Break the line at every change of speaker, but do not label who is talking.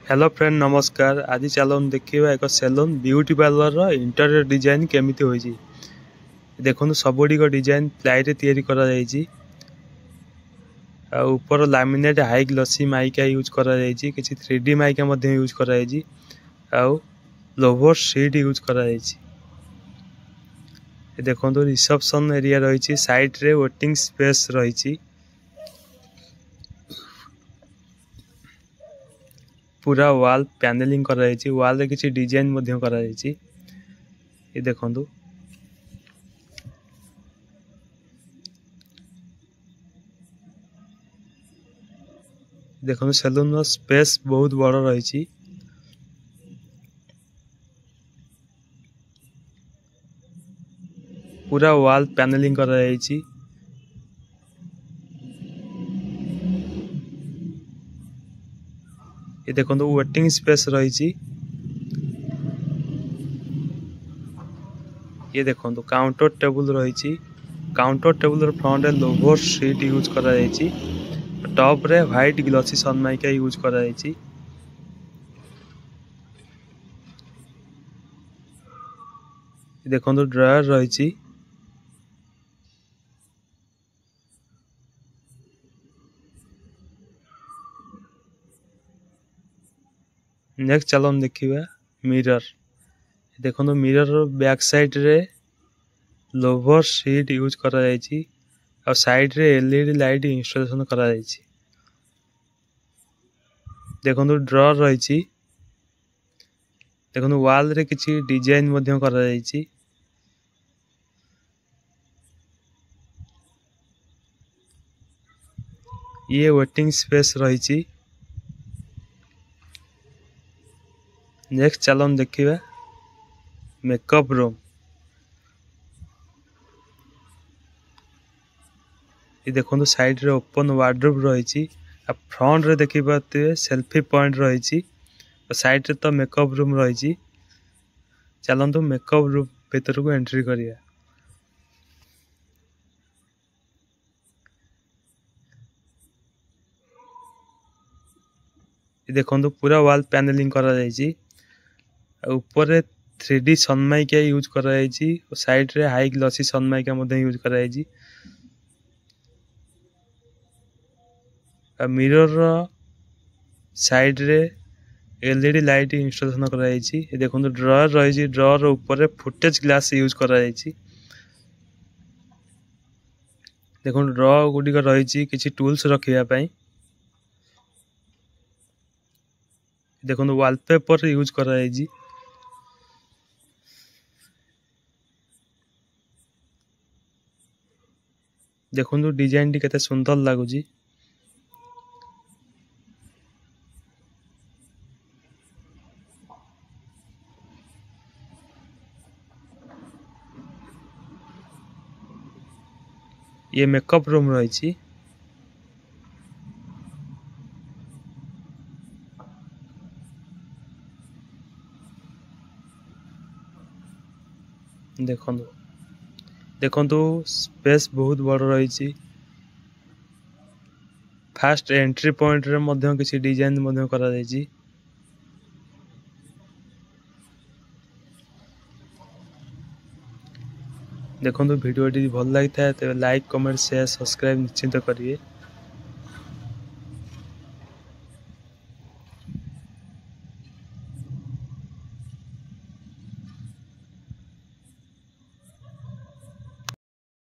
Hello friend नमस्कार। आज चलन देखा एक salon beauty parlour interior design केमिति होइछि। देखो सबुड़ी डिजाइन प्लाई रे तैयारी करा जाइछि। ऊपर laminate high glossy mica use करा जाइछि। किछि 3D माइका मध्ये यूज करा जाइछि। आउ लोवर शीट यूज करा जाइछि। देखो रिसेप्शन एरिया रही साइड रे वेटिंग स्पेस रही पूरा वाल पैनलिंग करा जाइछि। वाल रे किछि डिजाइन मध्ये करा जाइछि। ये देखंतु देखो सैलून रो स्पेस बहुत बड़ रही। पूरा वाल पैनलिंग करा जाइछि। ये देखो वेटिंग स्पेस रही। ये देखो काउंटर टेबल रही। Counter table front lower sheet use करा जाइछि। टॉप रे व्हाइट ग्लॉसी सनमाइका यूज करा जाइछि। देखो ड्रायर रही। नेक्स्ट चलो देखिबा मिरर। देखो मिरर बैक साइड रे लोवर शीट यूज करा जाइछि। और साइड रे एलईडी लाइट इंस्टॉलेशन करा जाइछि। देखो ड्रॉर रही। देखो वाल रे किछि डिजाइन मध्यम करा जाइछि। ये वेटिंग स्पेस रही। नेक्स्ट चलन देखिबा मेकअप रूम। ये देखो साइड रे ओपन वार्डरोब रही। फ्रंट रे देखि पाते सेल्फी पॉइंट रही। साइड रे तो मेकअप रूम रही। चलंतु मेकअप रूम भीतर को एंट्री करिया। देखो पूरा वाल पैनलिंग करा जाइछि। ऊपर 3D सनमाइका यूज करा जाइछि। साइड रे हाई ग्लॉसी सनमाइका मध्ये यूज करा जाइछि। मिरर साइड रे एलईडी लाइट इंस्टॉलेशन करा जाइछि। देखो ड्रॉयर रही। ड्रॉयर ऊपर फुटेज ग्लास यूज करा जाइछि। देखो ड्रॉ गुडी रही किछि टूल्स रखिया पई। देखो वॉलपेपर यूज करा जाइछि। देखो डिजाइन टी केते सुंदर लागुछि। ये मेकअप रूम रही। देखो देखो स्पेस बहुत बड़ रही। फास्ट एंट्री पॉइंट रे मध्य किसी डिजाइन मध्य करा जाइछि। देखो वीडियो टी भल लगी था तो लाइक कमेंट शेयर सब्सक्राइब निश्चिंत करिए।